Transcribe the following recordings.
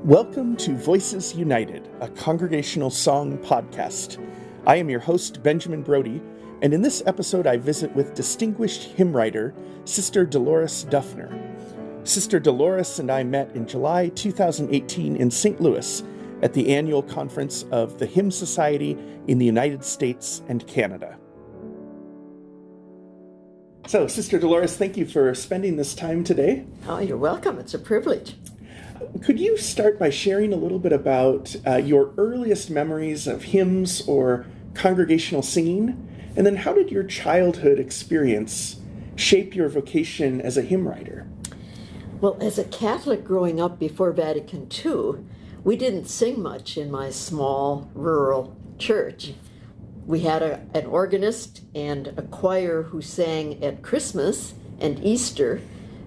Welcome to Voices United, a congregational song podcast. I am your host, Benjamin Brody, and in this episode I visit with distinguished hymn writer, Sister Delores Dufner. Sister Delores and I met in July 2018 in St. Louis at the annual conference of the Hymn Society in the United States and Canada. So, Sister Delores, thank you for spending this time today. Oh, you're welcome. It's a privilege. Could you start by sharing a little bit about your earliest memories of hymns or congregational singing? And then how did your childhood experience shape your vocation as a hymn writer? Well, as a Catholic growing up before Vatican II, we didn't sing much in my small rural church. We had an organist and a choir who sang at Christmas and Easter,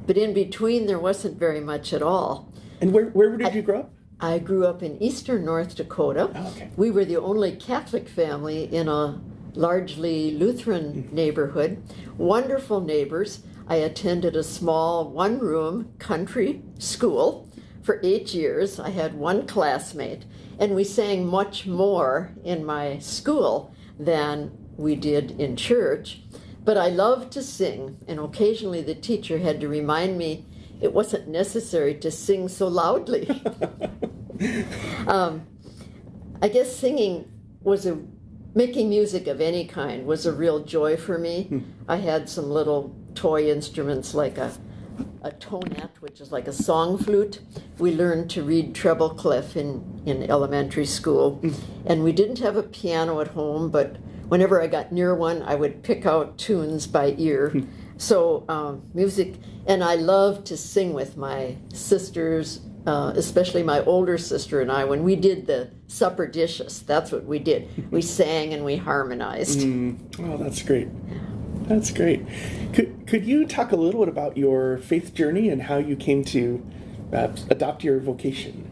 but in between there wasn't very much at all. And where did you grow up? I grew up in eastern North Dakota. Oh, okay. We were the only Catholic family in a largely Lutheran neighborhood. Wonderful neighbors. I attended a small one-room country school for 8 years. I had one classmate, and we sang much more in my school than we did in church. But I loved to sing, and occasionally the teacher had to remind me it wasn't necessary to sing so loudly. I guess singing making music of any kind was a real joy for me. I had some little toy instruments like a tonette, which is like a song flute. We learned to read treble clef in elementary school. And we didn't have a piano at home, but whenever I got near one, I would pick out tunes by ear. So music, and I loved to sing with my sisters, especially my older sister and I. When we did the supper dishes, that's what we did. We sang and we harmonized. Oh, that's great. That's great. Could you talk a little bit about your faith journey and how you came to adopt your vocation?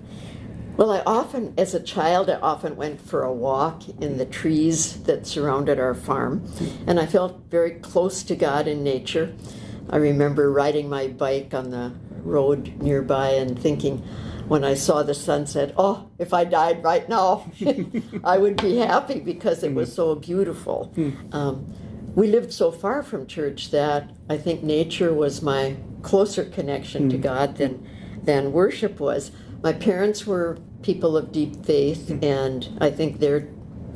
Well, as a child, I often went for a walk in the trees that surrounded our farm, and I felt very close to God in nature. I remember riding my bike on the road nearby and thinking, when I saw the sunset, oh, if I died right now, I would be happy because it was so beautiful. We lived so far from church that I think nature was my closer connection to God than worship was. My parents were people of deep faith, and I think their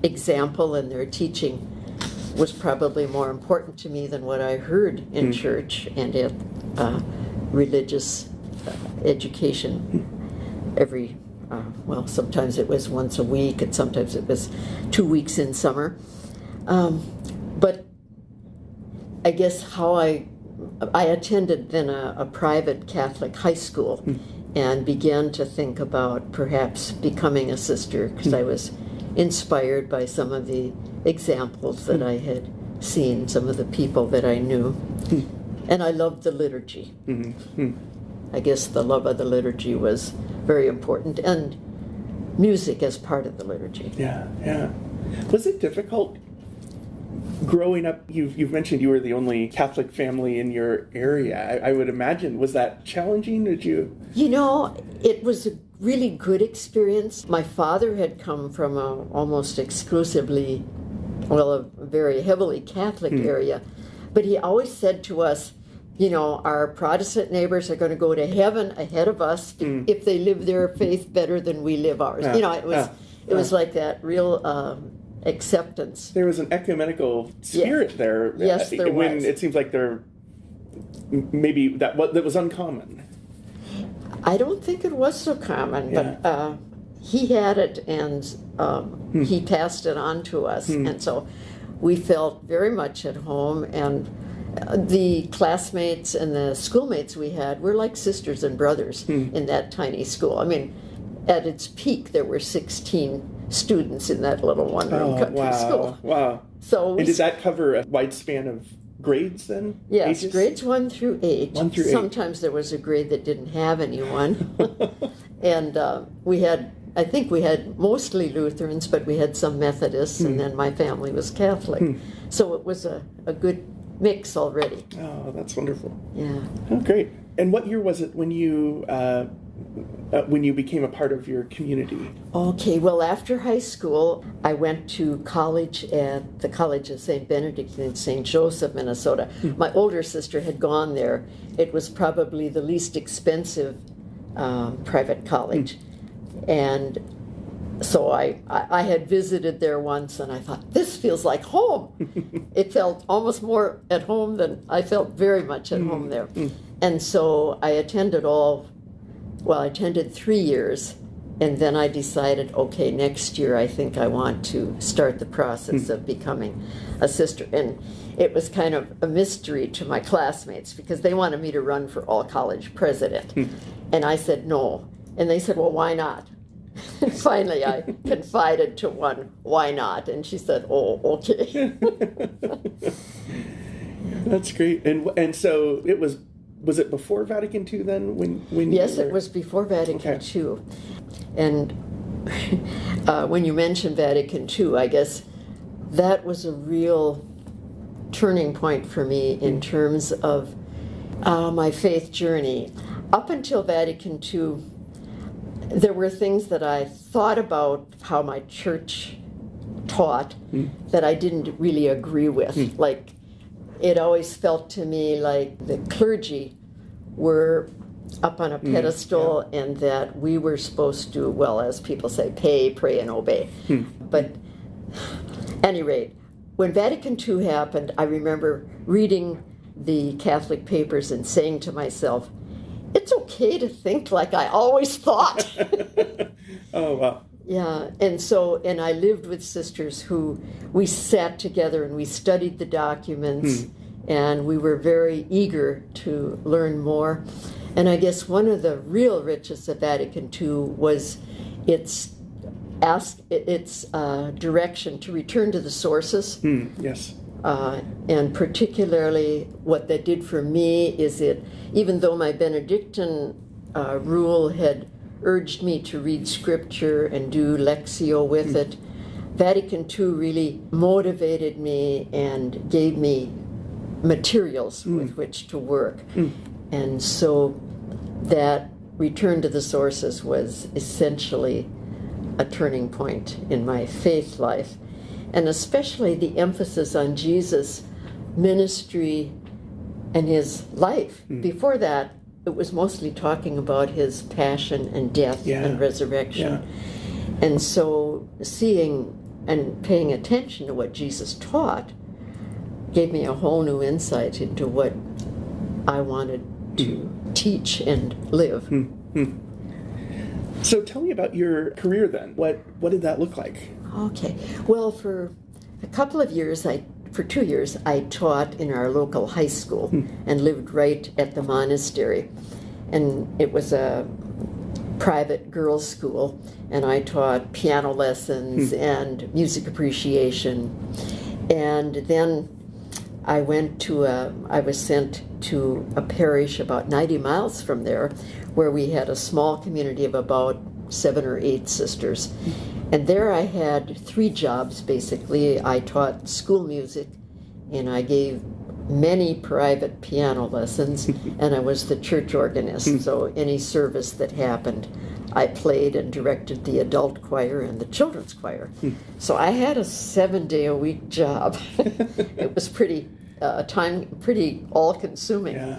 example and their teaching was probably more important to me than what I heard in church and at religious education sometimes it was once a week, and sometimes it was 2 weeks in summer. But I guess how I attended then a private Catholic high school and began to think about perhaps becoming a sister because I was inspired by some of the examples that I had seen, some of the people that I knew. And I loved the liturgy. I guess the love of the liturgy was very important, and music as part of the liturgy. Yeah. Was it difficult growing up? You've mentioned you were the only Catholic family in your area. I would imagine, was that challenging? Did you? It was a really good experience. My father had come from a almost exclusively, a very heavily Catholic area, but he always said to us, our Protestant neighbors are going to go to heaven ahead of us if they live their faith better than we live ours. It was like that real acceptance. There was an ecumenical spirit there. Yes, there when was. It seems like maybe that was uncommon. I don't think it was so common, but he had it, and he passed it on to us, and so we felt very much at home. And the classmates and the schoolmates we had were like sisters and brothers in that tiny school. I mean, at its peak, there were 16 students in that little one-room country school. Wow. So and did that cover a wide span of grades then? Yes, ages? grades 1 through 8. 1 through 8. Sometimes there was a grade that didn't have anyone. And I think we had mostly Lutherans, but we had some Methodists, and then my family was Catholic. So it was a good mix already. Oh, that's wonderful. Yeah. Oh, great. And what year was it when you when you became a part of your community? Okay, well, after high school, I went to college at the College of St. Benedict in St. Joseph, Minnesota. My older sister had gone there. It was probably the least expensive private college. And so I had visited there once, and I thought, this feels like home. It felt almost more at home than I felt very much at home there. And so I attended I attended 3 years, and then I decided, okay, next year I think I want to start the process of becoming a sister. And it was kind of a mystery to my classmates because they wanted me to run for all-college president. And I said no. And they said, well, why not? And finally I confided to one, why not? And she said, oh, okay. That's great. And so it was it before Vatican II then? When Yes, it was before Vatican II. And when you mentioned Vatican II, I guess that was a real turning point for me in terms of my faith journey. Up until Vatican II, there were things that I thought about how my church taught that I didn't really agree with. Like, it always felt to me like the clergy were up on a pedestal and that we were supposed to, well, as people say, pay, pray, and obey. But at any rate, when Vatican II happened, I remember reading the Catholic papers and saying to myself, it's okay to think like I always thought. Oh, wow. Yeah, and I lived with sisters who we sat together and we studied the documents, and we were very eager to learn more. And I guess one of the real riches of Vatican II was its direction to return to the sources. Yes. And particularly what that did for me is even though my Benedictine rule had urged me to read scripture and do Lectio with it, Vatican II really motivated me and gave me materials with which to work. And so that return to the sources was essentially a turning point in my faith life. And especially the emphasis on Jesus' ministry and his life. Before that, it was mostly talking about his passion and death and resurrection. And so seeing and paying attention to what Jesus taught gave me a whole new insight into what I wanted to teach and live. So tell me about your career then. What did that look like? Okay. Well, for a couple of years, for 2 years, I taught in our local high school and lived right at the monastery. And it was a private girls' school, and I taught piano lessons and music appreciation. And then I was sent to a parish about 90 miles from there, where we had a small community of about 7 or 8 sisters. And there I had 3 jobs, basically. I taught school music, and I gave many private piano lessons, and I was the church organist. So any service that happened, I played and directed the adult choir and the children's choir. So I had a 7-day-a-week job. It was pretty all-consuming.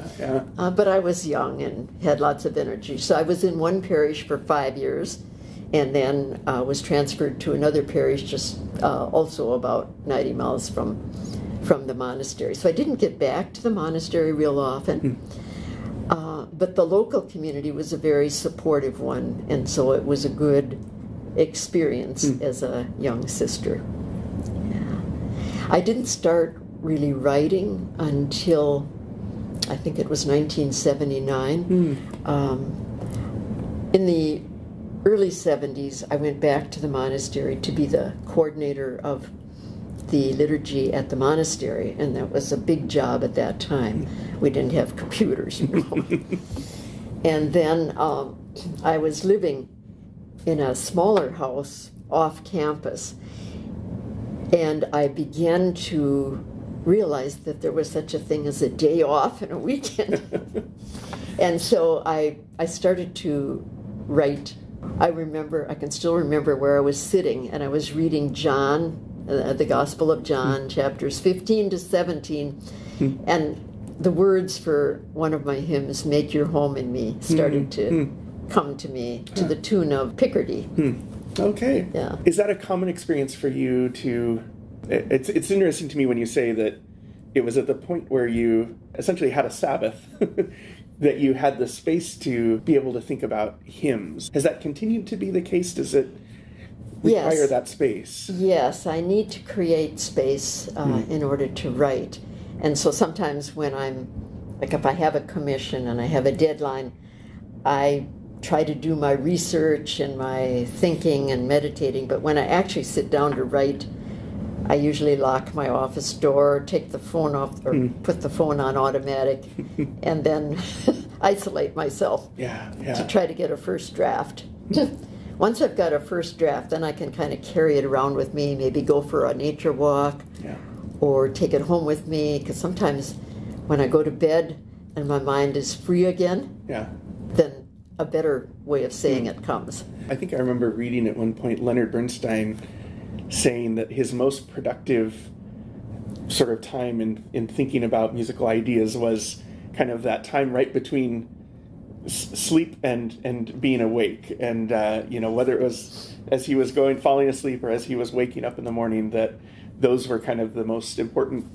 But I was young and had lots of energy. So I was in one parish for 5 years, and then was transferred to another parish just also about 90 miles from the monastery. So I didn't get back to the monastery real often. But the local community was a very supportive one, and so it was a good experience as a young sister. I didn't start really writing until I think it was 1979. In the early 70s, I went back to the monastery to be the coordinator of the liturgy at the monastery, and that was a big job at that time. We didn't have computers, you know. And then I was living in a smaller house off campus, and I began to realize that there was such a thing as a day off and a weekend. And so I started to write. I can still remember where I was sitting, and I was reading John, the Gospel of John, chapters 15 to 17, and the words for one of my hymns, "Make Your Home in Me," started to come to me to the tune of Picardy. Okay. Yeah. Is that a common experience for you to... It's interesting to me when you say that it was at the point where you essentially had a Sabbath that you had the space to be able to think about hymns. Has that continued to be the case? Does it require that space? Yes, I need to create space in order to write. And so sometimes when if I have a commission and I have a deadline, I try to do my research and my thinking and meditating, but when I actually sit down to write, I usually lock my office door, take the phone off, or put the phone on automatic, and then isolate myself to try to get a first draft. Once I've got a first draft, then I can kind of carry it around with me, maybe go for a nature walk, or take it home with me, because sometimes when I go to bed and my mind is free again, then a better way of saying it comes. I think I remember reading at one point Leonard Bernstein saying that his most productive sort of time in thinking about musical ideas was kind of that time right between sleep and being awake, and whether it was as he was falling asleep or as he was waking up in the morning, that those were kind of the most important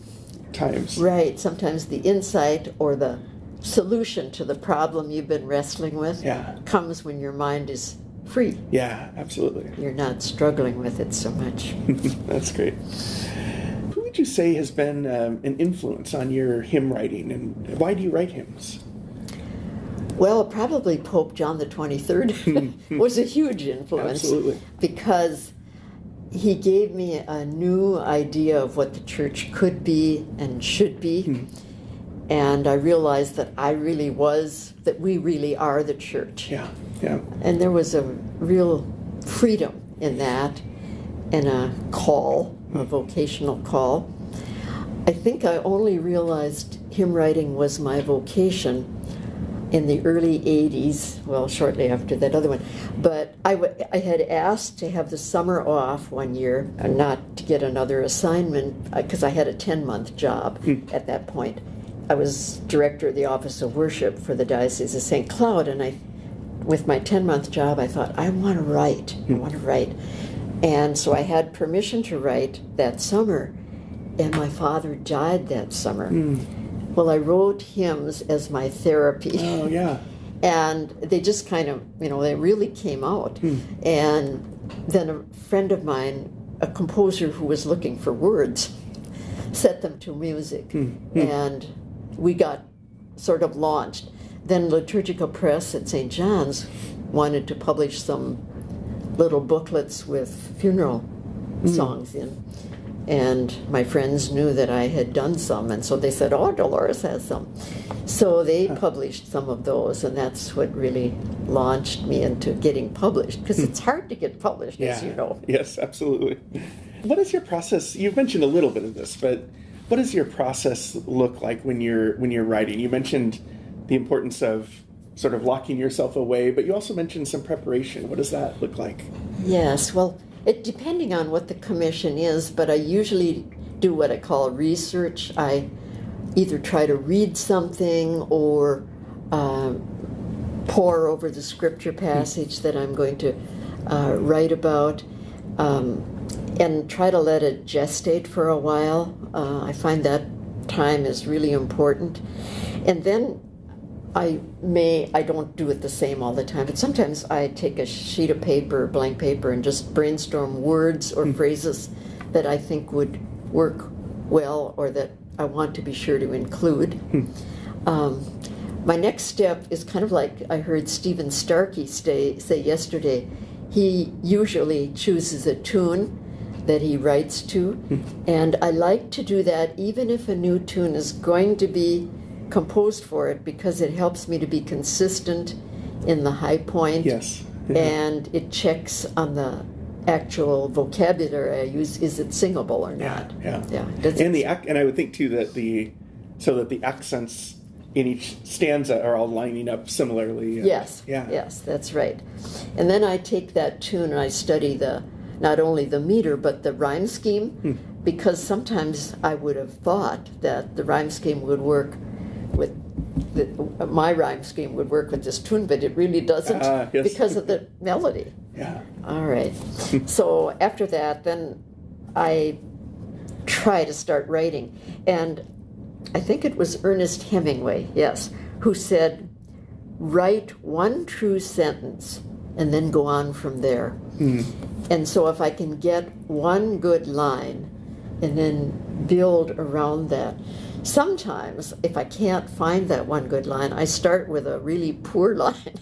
times. Right. Sometimes the insight or the solution to the problem you've been wrestling with comes when your mind is free. Yeah, absolutely. You're not struggling with it so much. That's great. Who would you say has been an influence on your hymn writing, and why do you write hymns? Well, probably Pope John the 23rd was a huge influence. Absolutely. Because he gave me a new idea of what the church could be and should be. And I realized that we really are the church. Yeah. And there was a real freedom in that, and a call, a vocational call. I think I only realized hymn writing was my vocation in the early 80s, well, shortly after that other one. But I had asked to have the summer off one year, and not to get another assignment, because I had a 10-month job at that point. I was director of the Office of Worship for the Diocese of St. Cloud, and with my 10-month job, I thought, I want to write. And so I had permission to write that summer, and my father died that summer. Well, I wrote hymns as my therapy. Oh, yeah. And they just kind of, they really came out. And then a friend of mine, a composer who was looking for words, set them to music. And we got sort of launched. Then Liturgical Press at St. John's wanted to publish some little booklets with funeral songs in. And my friends knew that I had done some, and so they said, oh, Dolores has some. So they published some of those, and that's what really launched me into getting published, because it's hard to get published, as you know. Yes, absolutely. What is your process? You've mentioned a little bit of this, but what does your process look like when you're writing? You mentioned the importance of sort of locking yourself away, but you also mentioned some preparation. What does that look like? Yes, well, depending on what the commission is, but I usually do what I call research. I either try to read something or pore over the scripture passage that I'm going to write about, and try to let it gestate for a while. I find that time is really important. And then I don't do it the same all the time, but sometimes I take a sheet of paper, blank paper, and just brainstorm words or phrases that I think would work well or that I want to be sure to include. My next step is kind of like I heard Stephen Starkey say yesterday. He usually chooses a tune that he writes to, and I like to do that even if a new tune is going to be composed for it, because it helps me to be consistent in the high point. Yes. And it checks on the actual vocabulary I use. Is it singable or not? Yeah. Yeah. And I would think too that the accents in each stanza are all lining up similarly. Yes, that's right. And then I take that tune and I study not only the meter but the rhyme scheme, because sometimes I would have thought that the rhyme scheme would work with my rhyme scheme would work with this tune, but it really doesn't because of the melody. Yeah. All right. So after that, then I try to start writing, and I think it was Ernest Hemingway, yes, who said, write one true sentence and then go on from there. And so if I can get one good line and then build around that. Sometimes, if I can't find that one good line, I start with a really poor line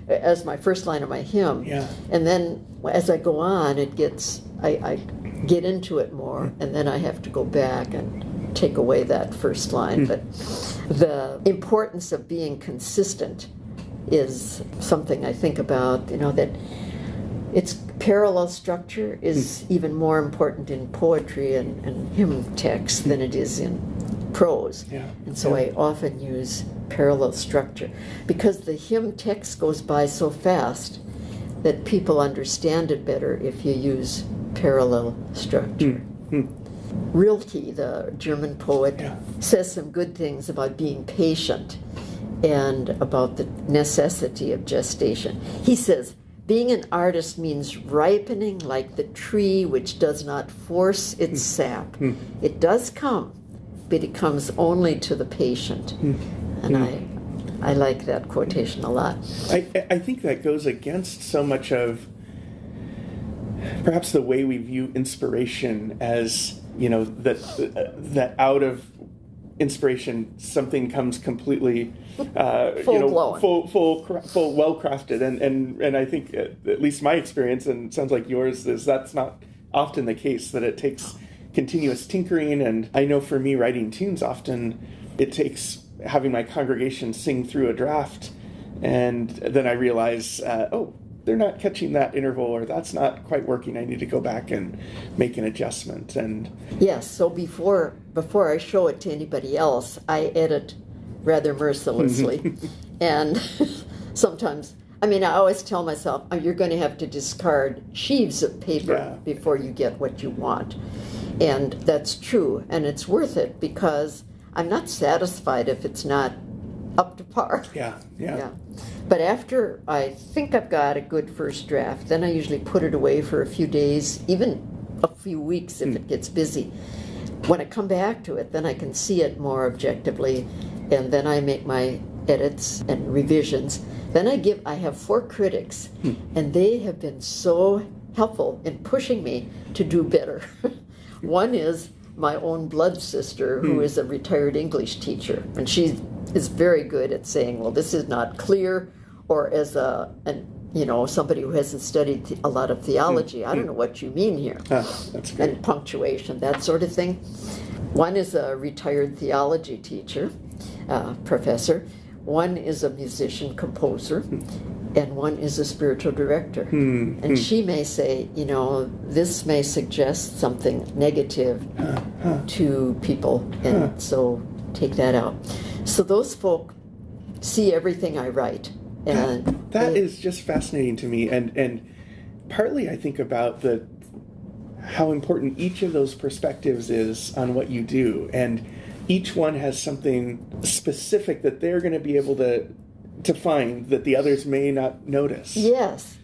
as my first line of my hymn. Yeah. And then as I go on, I get into it more, and then I have to go back and take away that first line. But the importance of being consistent is something I think about, that its parallel structure is even more important in poetry and hymn text than it is in prose. And so I often use parallel structure because the hymn text goes by so fast that people understand it better if you use parallel structure. Rilke, the German poet, says some good things about being patient and about the necessity of gestation. He says, being an artist means ripening like the tree which does not force its sap. It does come, but it comes only to the patient. And I like that quotation a lot. I think that goes against so much of perhaps the way we view inspiration as, that out of inspiration something comes completely full well crafted, and I think at least my experience, and it sounds like yours, is that's not often the case, that it takes continuous tinkering. And I know for me, writing tunes, often it takes having my congregation sing through a draft, and then I realize, they're not catching that interval, or that's not quite working. I need to go back and make an adjustment. And yes, so before I show it to anybody else, I edit rather mercilessly. And sometimes, I always tell myself, you're going to have to discard sheaves of paper before you get what you want. And that's true, and it's worth it, because I'm not satisfied if it's not up to par. Yeah. But after I think I've got a good first draft, then I usually put it away for a few days, even a few weeks if it gets busy. When I come back to it, then I can see it more objectively, and then I make my edits and revisions. Then I have 4 critics, and they have been so helpful in pushing me to do better. One is my own blood sister, who is a retired English teacher, and she is very good at saying, well, this is not clear, or as somebody who hasn't studied a lot of theology, I don't know what you mean here. That's great. And punctuation, that sort of thing. One is a retired theology teacher, professor. One is a musician composer, and one is a spiritual director. And she may say, this may suggest something negative to people, and so take that out. So those folk see everything I write. And that is just fascinating to me, and partly I think about how important each of those perspectives is on what you do, and each one has something specific that they're going to be able to find that the others may not notice. Yes.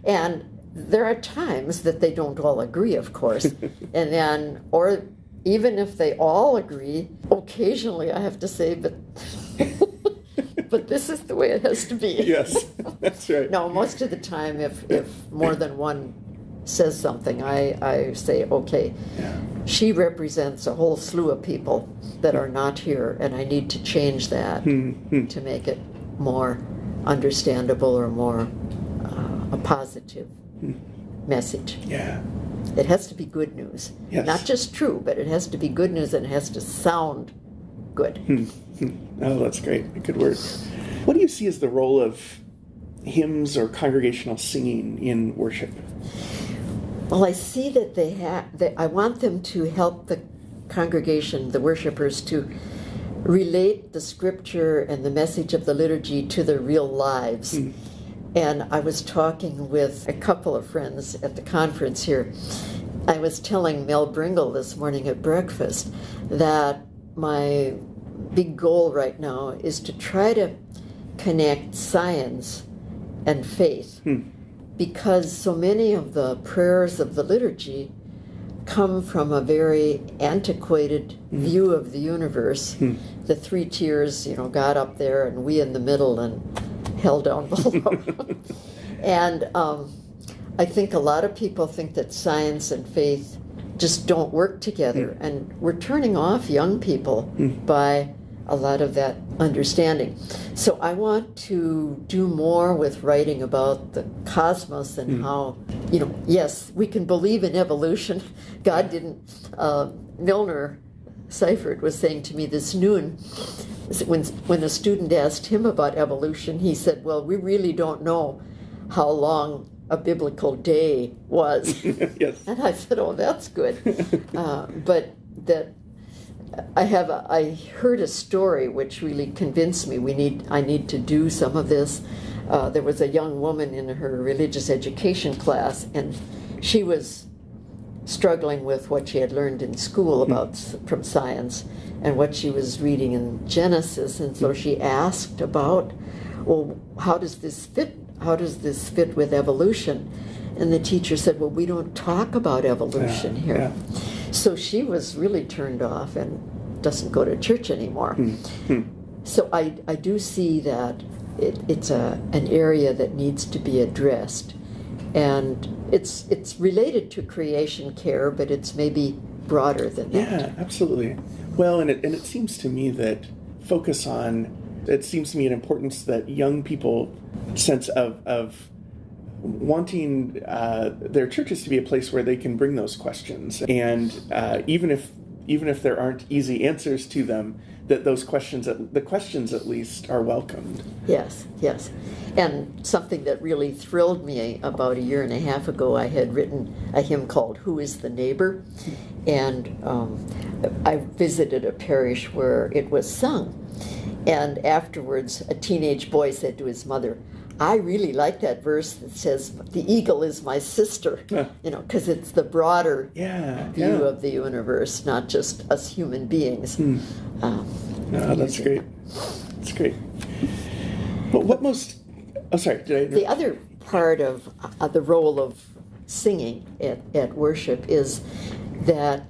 And there are times that they don't all agree, of course. And then, or even if they all agree, occasionally I have to say, but this is the way it has to be. Yes, that's right. No, most of the time, if more than one says something, I say, okay, she represents a whole slew of people that are not here, and I need to change that to make it more understandable or more a positive message. Yeah. It has to be good news. Yes. Not just true, but it has to be good news, and it has to sound good. Oh, that's great. Good word. What do you see as the role of hymns or congregational singing in worship? Well, I see that I want them to help the congregation, the worshipers, to relate the scripture and the message of the liturgy to their real lives. And I was talking with a couple of friends at the conference here. I was telling Mel Bringle this morning at breakfast that my big goal right now is to try to connect science and faith, because so many of the prayers of the liturgy come from a very antiquated view of the universe. The three tiers, God up there and we in the middle and hell down below. And I think a lot of people think that science and faith just don't work together, and we're turning off young people by a lot of that understanding. So I want to do more with writing about the cosmos and how, yes, we can believe in evolution. God didn't, Milner Seifert was saying to me this noon, when a student asked him about evolution, he said, well, we really don't know how long a biblical day was. Yes. And I said, oh, that's good. But that I heard a story which really convinced me I need to do some of this. There was a young woman in her religious education class, and she was struggling with what she had learned in school from science and what she was reading in Genesis, and so she asked about, well, how does this fit? How does this fit with evolution? And the teacher said, well, we don't talk about evolution here. Yeah. So she was really turned off and doesn't go to church anymore. So I do see that it's an area that needs to be addressed. And it's related to creation care, but it's maybe broader than that. Yeah, absolutely. Well, and it seems to me that it seems to me an importance that young people sense of wanting their churches to be a place where they can bring those questions, and even if there aren't easy answers to them, that the questions at least are welcomed. Yes. And something that really thrilled me about a year and a half ago, I had written a hymn called "Who is the Neighbor?" And I visited a parish where it was sung. And afterwards, a teenage boy said to his mother, I really like that verse that says, the eagle is my sister, because it's the broader view of the universe, not just us human beings. That's great. That's great. But what most... Oh, sorry, did I interrupt? The other part of the role of singing at worship is that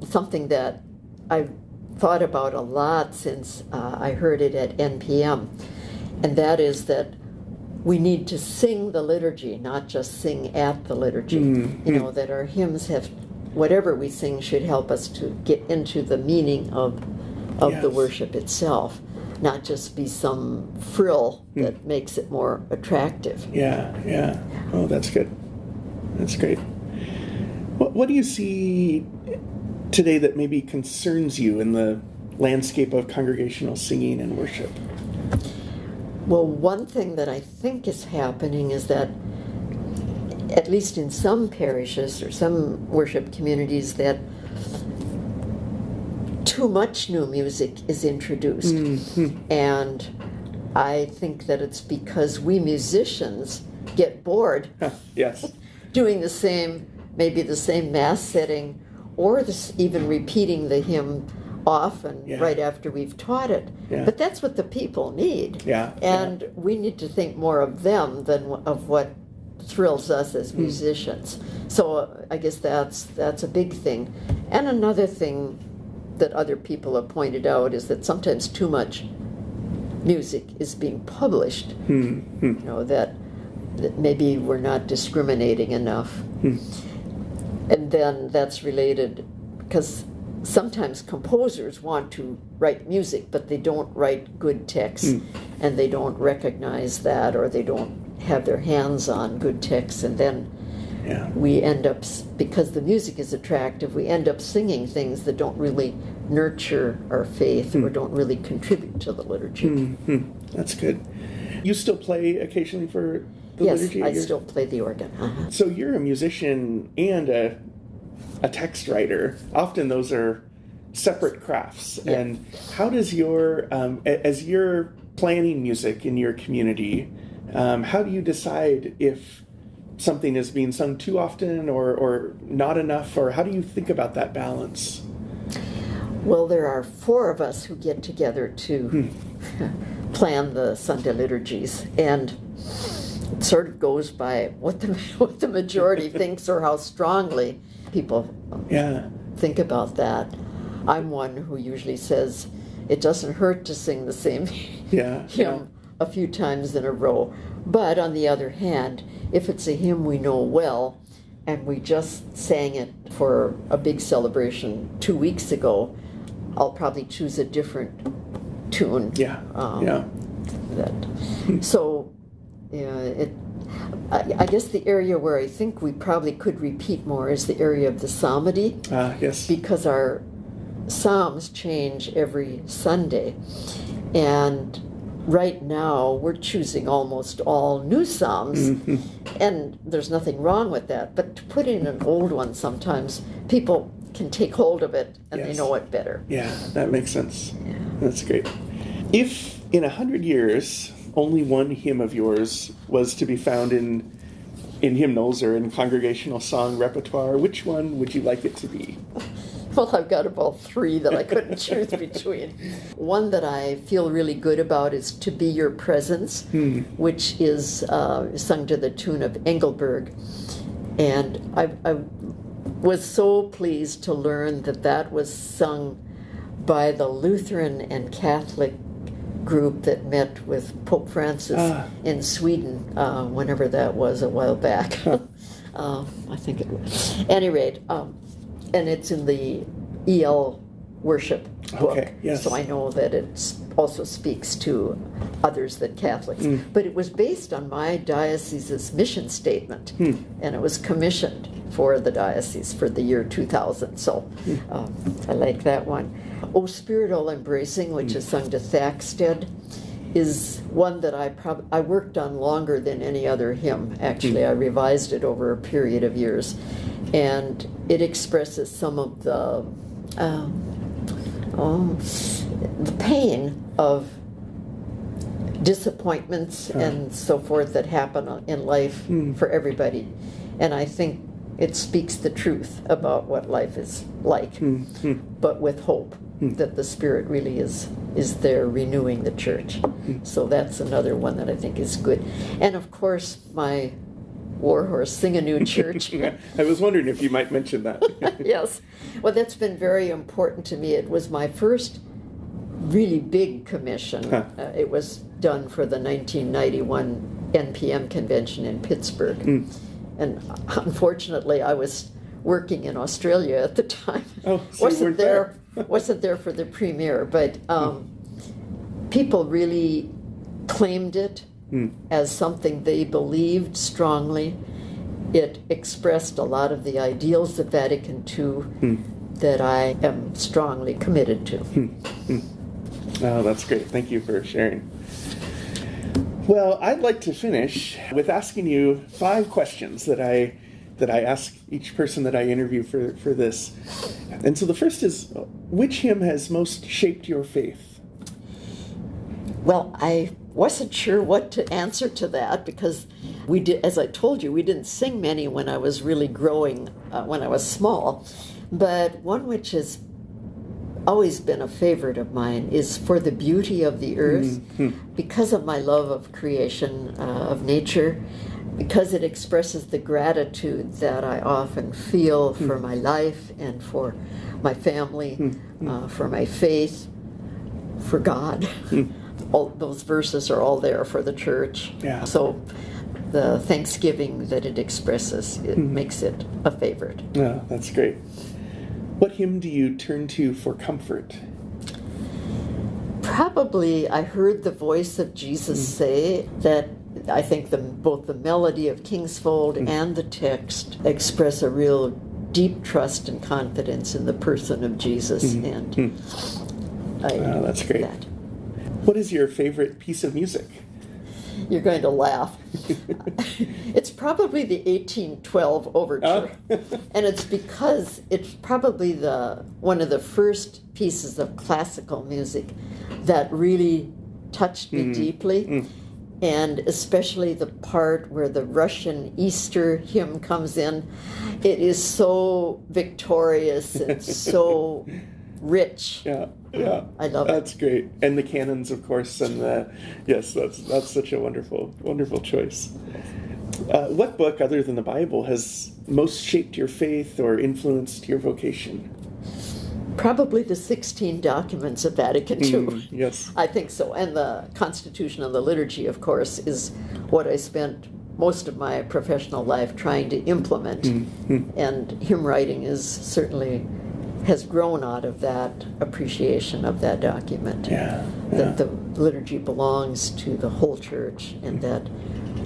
something that I've thought about a lot since I heard it at NPM, and that is that we need to sing the liturgy, not just sing at the liturgy. That our hymns whatever we sing should help us to get into the meaning of the worship itself, not just be some frill that makes it more attractive. Yeah. Oh, that's good. That's great. What do you see today that maybe concerns you in the landscape of congregational singing and worship? Well, one thing that I think is happening is that, at least in some parishes or some worship communities, that too much new music is introduced. And I think that it's because we musicians get bored doing maybe the same mass setting, or even repeating the hymn often right after we've taught it. But that's what the people need. And we need to think more of them than of what thrills us as musicians. So I guess that's a big thing. And another thing that other people have pointed out is that sometimes too much music is being published. That maybe we're not discriminating enough. And then that's related because sometimes composers want to write music, but they don't write good text, and they don't recognize that, or they don't have their hands on good text, and then we end up, because the music is attractive, we end up singing things that don't really nurture our faith or don't really contribute to the liturgy. That's good. You still play occasionally for the liturgy? Yes, I still play the organ. So you're a musician and a text writer. Often those are separate crafts. Yeah. And how does your, as you're planning music in your community, how do you decide if something is being sung too often or not enough, or how do you think about that balance? Well, there are 4 of us who get together to plan the Sunday liturgies, and it sort of goes by what the majority thinks or how strongly people think about that. I'm one who usually says it doesn't hurt to sing the same hymn a few times in a row. But on the other hand, if it's a hymn we know well and we just sang it for a big celebration 2 weeks ago, I'll probably choose a different tune. So, I guess the area where I think we probably could repeat more is the area of the psalmody. Yes. Because our psalms change every Sunday. And right now we're choosing almost all new psalms. And there's nothing wrong with that. But to put in an old one, sometimes people can take hold of it and they know it better. Yeah, that makes sense. Yeah. That's great. If in 100 years only one hymn of yours was to be found in hymnals or in congregational song repertoire, which one would you like it to be? Well, I've got about 3 that I couldn't choose between. One that I feel really good about is To Be Your Presence, which is sung to the tune of Engelberg. And I was so pleased to learn that was sung by the Lutheran and Catholic group that met with Pope Francis in Sweden, whenever that was, a while back. I think it was. At any rate, and it's in the EL worship book, so I know that it also speaks to others than Catholics. But it was based on my diocese's mission statement, and it was commissioned for the diocese for the year 2000, so I like that one. O Spirit All Embracing, which is sung to Thaxted, is one that I worked on longer than any other hymn. Actually, I revised it over a period of years, and it expresses some of the pain of disappointments and so forth that happen in life for everybody. And I think it speaks the truth about what life is like, but with hope that the Spirit really is there renewing the church. So that's another one that I think is good. And of course, my warhorse, Sing a New Church. I was wondering if you might mention that. Yes. Well, that's been very important to me. It was my first really big commission. It was done for the 1991 NPM convention in Pittsburgh. And unfortunately, I was working in Australia at the time. Oh, so wasn't there for the premiere, but people really claimed it as something they believed strongly. It expressed a lot of the ideals of Vatican II that I am strongly committed to. Oh, that's great. Thank you for sharing. Well, I'd like to finish with asking you 5 questions that I ask each person that I interview for this. And so the first is, which hymn has most shaped your faith? Well, I wasn't sure what to answer to that because we did, as I told you, we didn't sing many when I was really growing, when I was small. But one which has always been a favorite of mine is For the Beauty of the Earth, because of my love of creation, of nature, because it expresses the gratitude that I often feel for my life and for my family, for my faith, for God. All those verses are all there for the church. Yeah. So the thanksgiving that it expresses, it makes it a favorite. Oh, that's great. What hymn do you turn to for comfort? Probably I heard the voice of Jesus say that I think both the melody of Kingsfold and the text express a real deep trust and confidence in the person of Jesus. And that's great. That. What is your favorite piece of music? You're going to laugh. It's probably the 1812 overture. And it's because it's probably one of the first pieces of classical music that really touched me deeply. And especially the part where the Russian Easter hymn comes in. It is so victorious and so rich. Yeah. I love it. That's great. And the canons, of course, and yes, that's such a wonderful choice. What book, other than the Bible, has most shaped your faith or influenced your vocation? Probably the 16 documents of Vatican II. Yes. I think so. And the Constitution of the Liturgy, of course, is what I spent most of my professional life trying to implement. And hymn writing has grown out of that appreciation of that document. That the liturgy belongs to the whole church, and that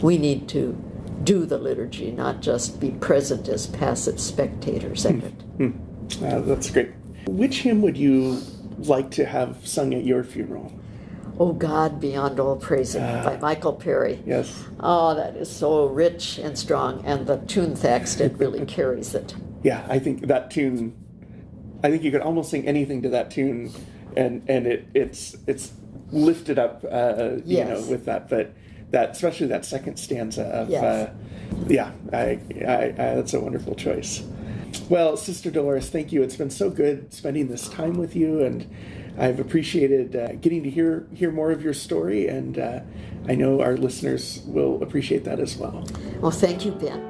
we need to do the liturgy, not just be present as passive spectators of it. That's great. Which hymn would you like to have sung at your funeral? Oh God, Beyond All Praising by Michael Perry. Yes. Oh, that is so rich and strong, and the tune Thaxted really carries it. Yeah, I think that tune, I think you could almost sing anything to that tune, and it's lifted up, with that. But that, especially that second stanza of, that's a wonderful choice. Well, Sister Delores, thank you. It's been so good spending this time with you, and I've appreciated getting to hear more of your story, and I know our listeners will appreciate that as well. Well, thank you, Ben.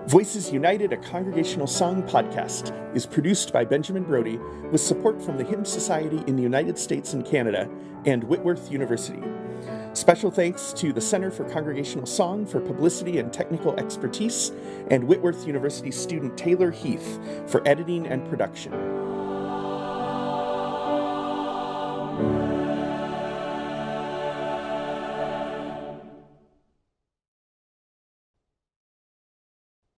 Voices United, a congregational song podcast, is produced by Benjamin Brody with support from the Hymn Society in the United States and Canada and Whitworth University. Special thanks to the Center for Congregational Song for publicity and technical expertise, and Whitworth University student Taylor Heath for editing and production.